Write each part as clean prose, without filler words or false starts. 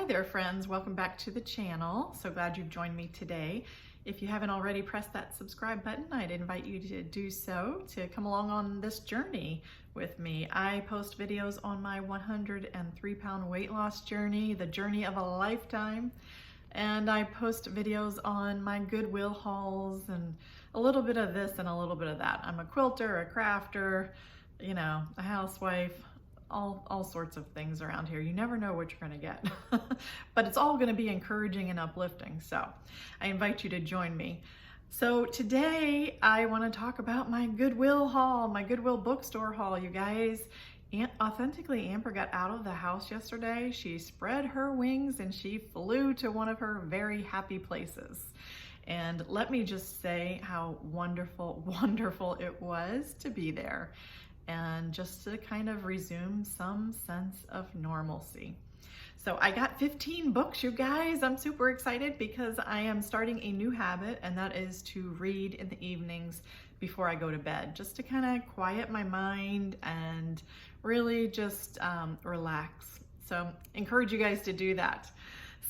there, friends. Welcome back to the channel. So glad you've joined me today. If you haven't already pressed that subscribe button, I'd invite you to do so to come along on this journey with me. I post videos on my 103-pound weight loss journey, the journey of a lifetime. And I post videos on my Goodwill hauls and a little bit of this and a little bit of that. I'm a quilter, a crafter, you know, a housewife, all sorts of things around here. You never know what you're gonna get, but it's all gonna be encouraging and uplifting. So I invite you to join me. So today I wanna talk about my Goodwill haul, my Goodwill bookstore haul, you guys. Authentically Amber got out of the house yesterday. She spread her wings and she flew to one of her very happy places. And let me just say how wonderful, wonderful it was to be there and just to kind of resume some sense of normalcy. So I got 15 books, you guys. I'm super excited because I am starting a new habit, and that is to read in the evenings before I go to bed, just to kind of quiet my mind and really just relax. So encourage you guys to do that.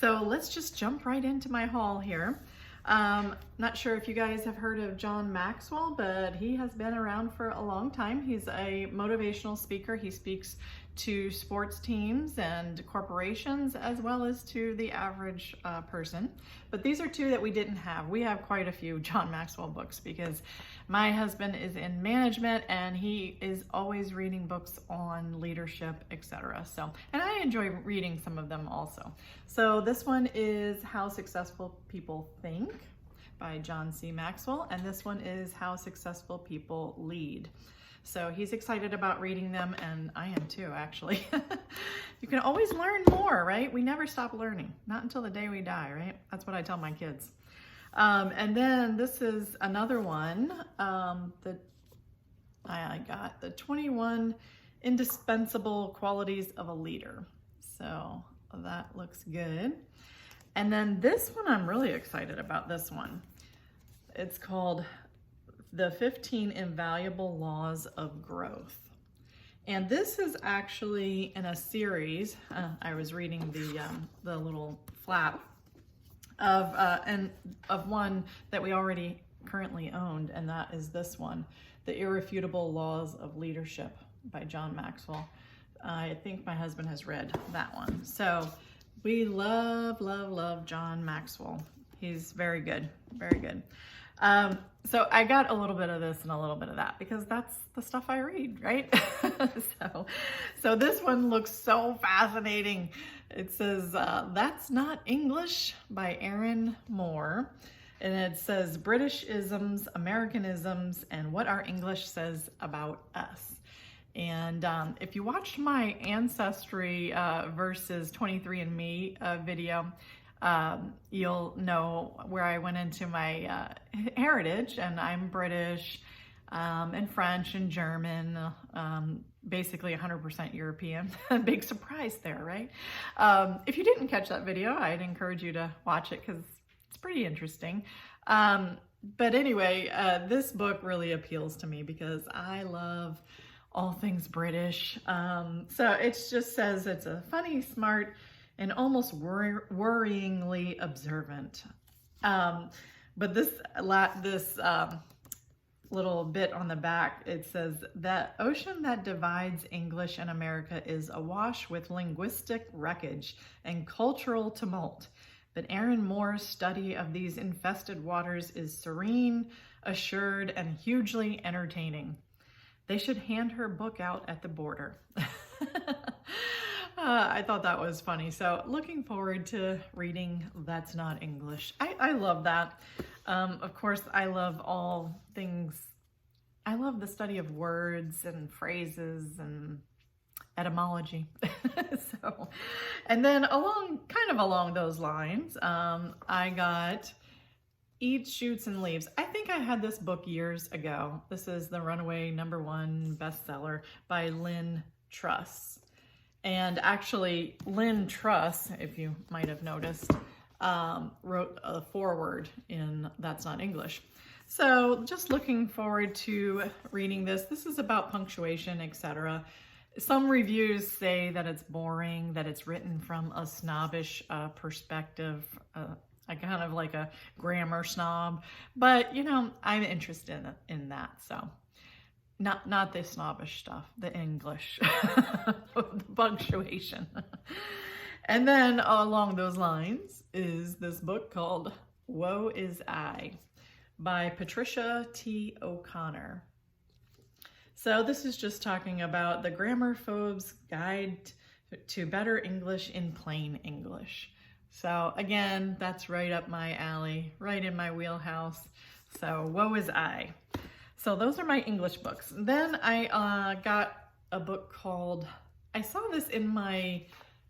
So let's just jump right into my haul here. Not sure if you guys have heard of John Maxwell, but he has been around for a long time. He's a motivational speaker. He speaks to sports teams and corporations as well as to the average person. But these are two that we didn't have. We have quite a few John Maxwell books because my husband is in management and he is always reading books on leadership, etc. So, and I enjoy reading some of them also. So this one is How Successful People Think by John C. Maxwell, and this one is How Successful People Lead. So he's excited about reading them, and I am too, actually. You can always learn more, right? We never stop learning, not until the day we die, right? That's what I tell my kids. And then this is another one that I got, the 21 Indispensable Qualities of a Leader. So that looks good. And then this one, I'm really excited about this one. It's called The 15 Invaluable Laws of Growth. And this is actually in a series. I was reading the little flap of one that we already currently owned, and that is this one, The Irrefutable Laws of Leadership by John Maxwell. I think my husband has read that one. So we love, love, love John Maxwell. He's very good, very good. So I got a little bit of this and a little bit of that because that's the stuff I read, right? So this one looks so fascinating. It says, That's Not English by Aaron Moore. And it says Britishisms, Americanisms, and what our English says about us. And if you watched my Ancestry versus 23andMe video, you'll know where I went into my heritage, and I'm British and French and German, basically 100% European. Big surprise there, right? If you didn't catch that video, I'd encourage you to watch it because it's pretty interesting. But anyway, this book really appeals to me because I love all things British. So it just says it's a funny, smart, and almost worryingly observant. But this little bit on the back, it says, "The ocean that divides English and America is awash with linguistic wreckage and cultural tumult. But Aaron Moore's study of these infested waters is serene, assured, and hugely entertaining. They should hand her book out at the border." I thought that was funny. So looking forward to reading That's Not English. I love that. Of course, I love all things. I love the study of words and phrases and etymology. So, and then kind of along those lines, I got Eats, Shoots, and Leaves. I think I had this book years ago. This is the runaway #1 bestseller by Lynn Truss. And actually, Lynn Truss, if you might have noticed, wrote a foreword in That's Not English. So just looking forward to reading this. This is about punctuation, etc. Some reviews say that it's boring, that it's written from a snobbish perspective, I kind of like a grammar snob, but you know, I'm interested in that. So not the snobbish stuff, the English, the punctuation. And then along those lines is this book called Woe Is I by Patricia T. O'Connor. So this is just talking about the grammar phobe's guide to better English in plain English. So again, that's right up my alley, right in my wheelhouse. So woe is I. So those are my English books. Then I got a book called, I saw this in my,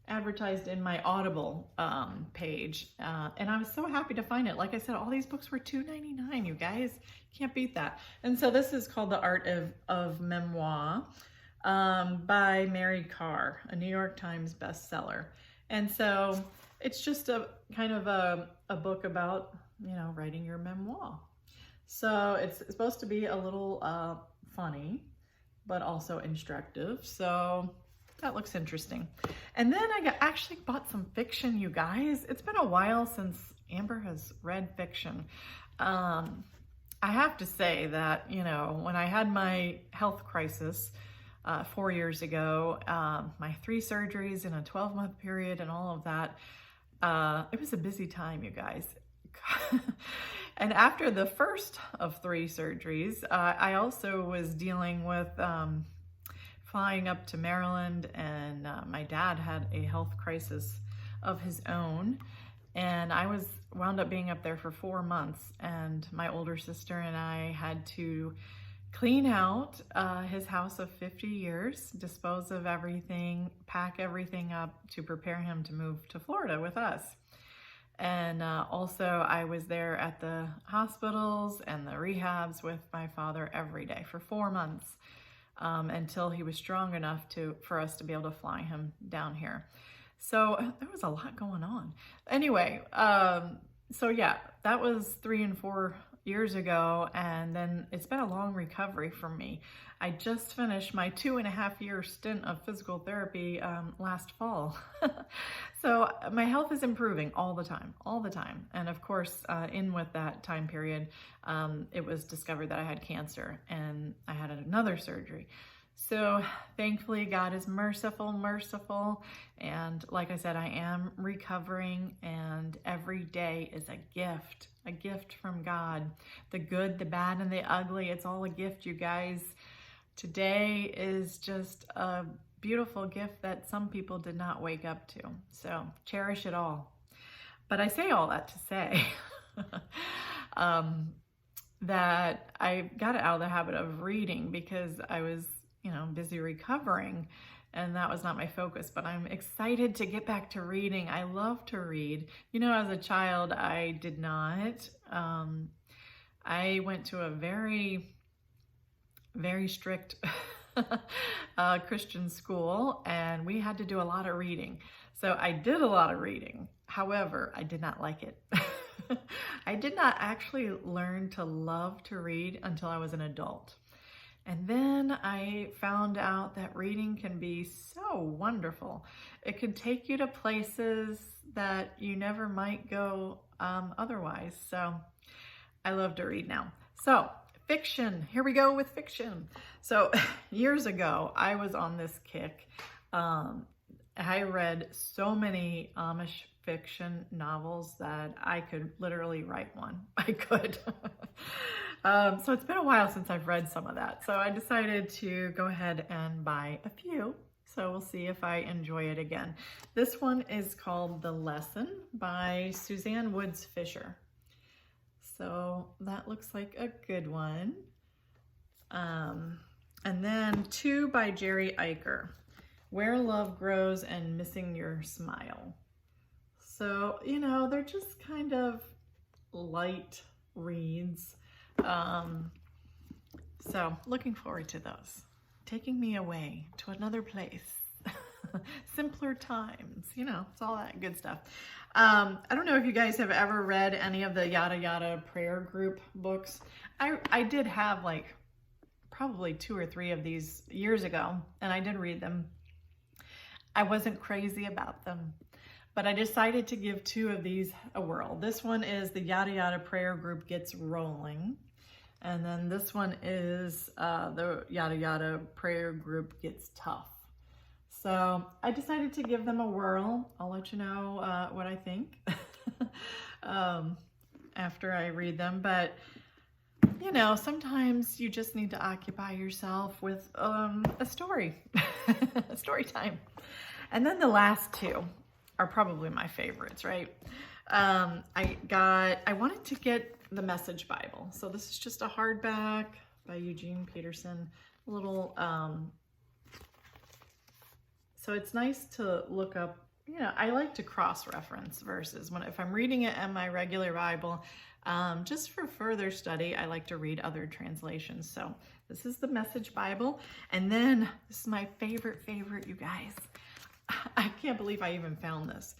advertised in my Audible page, and I was so happy to find it. Like I said, all these books were $2.99, you guys. Can't beat that. And so this is called The Art of Memoir by Mary Karr, a New York Times bestseller. And so it's just a kind of a book about, you know, writing your memoir. So it's supposed to be a little funny, but also instructive. So that looks interesting. And then I actually bought some fiction, you guys. It's been a while since Amber has read fiction. I have to say that, you know, when I had my health crisis 4 years ago, my 3 surgeries in a 12-month period and all of that, it was a busy time, you guys. And after the first of 3 surgeries, I also was dealing with flying up to Maryland, and my dad had a health crisis of his own, and I wound up being up there for 4 months, and my older sister and I had to clean out his house of 50 years, dispose of everything, pack everything up to prepare him to move to Florida with us. And also I was there at the hospitals and the rehabs with my father every day for 4 months until he was strong enough for us to be able to fly him down here. So there was a lot going on. Anyway, so yeah, that was 3 and 4 years ago, and then it's been a long recovery for me. I just finished my 2.5-year stint of physical therapy last fall. So my health is improving all the time. And of course, in with that time period, it was discovered that I had cancer and I had another surgery. So thankfully, God is merciful. And like I said, I am recovering, and every day is a gift from God. The good, the bad, and the ugly, it's all a gift, you guys. Today is just a beautiful gift that some people did not wake up to. So cherish it all. But I say all that to say that I got out of the habit of reading because I was, you know, busy recovering, and that was not my focus. But I'm excited to get back to reading. I love to read. You know, as a child, I did not. I went to a very strict Christian school, and we had to do a lot of reading. So I did a lot of reading. However, I did not like it. I did not actually learn to love to read until I was an adult. And then I found out that reading can be so wonderful. It can take you to places that you never might go otherwise. So I love to read now. So fiction, here we go with fiction. So years ago, I was on this kick. I read so many Amish fiction novels that I could literally write one. I could. So it's been a while since I've read some of that. So I decided to go ahead and buy a few. So we'll see if I enjoy it again. This one is called The Lesson by Suzanne Woods Fisher. So that looks like a good one. And then 2 by Jerry Eicher, Where Love Grows and Missing Your Smile. So, you know, they're just kind of light reads. So looking forward to those. Taking me away to another place. Simpler times, you know, it's all that good stuff. I don't know if you guys have ever read any of the Yada Yada prayer group books. I did have like probably 2 or 3 of these years ago, and I did read them. I wasn't crazy about them, but I decided to give 2 of these a whirl. This one is the Yada Yada Prayer Group Gets Rolling. And then this one is the Yada Yada Prayer Group Gets Tough. So I decided to give them a whirl. I'll let you know what I think after I read them. But, you know, sometimes you just need to occupy yourself with a story, a story time. And then the last 2 are probably my favorites, right? I wanted to get the Message Bible. So this is just a hardback by Eugene Peterson. A little, so it's nice to look up, you know, I like to cross-reference verses. If I'm reading it in my regular Bible, just for further study, I like to read other translations. So this is the Message Bible. And then this is my favorite, you guys. I can't believe I even found this.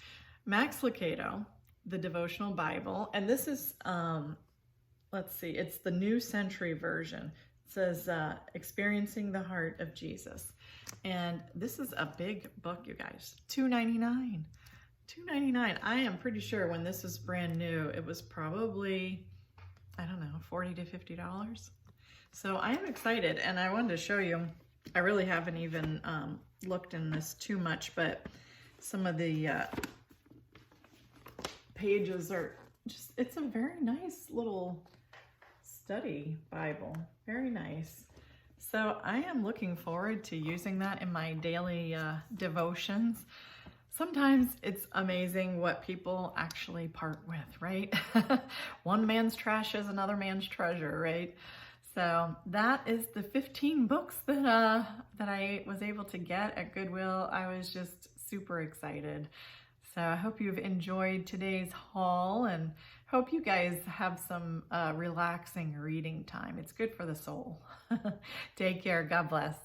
Max Lucado, the Devotional Bible. And this is, let's see, it's the New Century Version. It says, Experiencing the Heart of Jesus. And this is a big book, you guys. $2.99. $2.99. I am pretty sure when this was brand new, it was probably, I don't know, $40 to $50. So I am excited, and I wanted to show you. I really haven't even looked in this too much, but some of the pages are just, it's a very nice little study Bible. Very nice. So I am looking forward to using that in my daily devotions. Sometimes it's amazing what people actually part with, right? One man's trash is another man's treasure, right? So that is the 15 books that I was able to get at Goodwill. I was just super excited. So I hope you've enjoyed today's haul, and hope you guys have some relaxing reading time. It's good for the soul. Take care. God bless.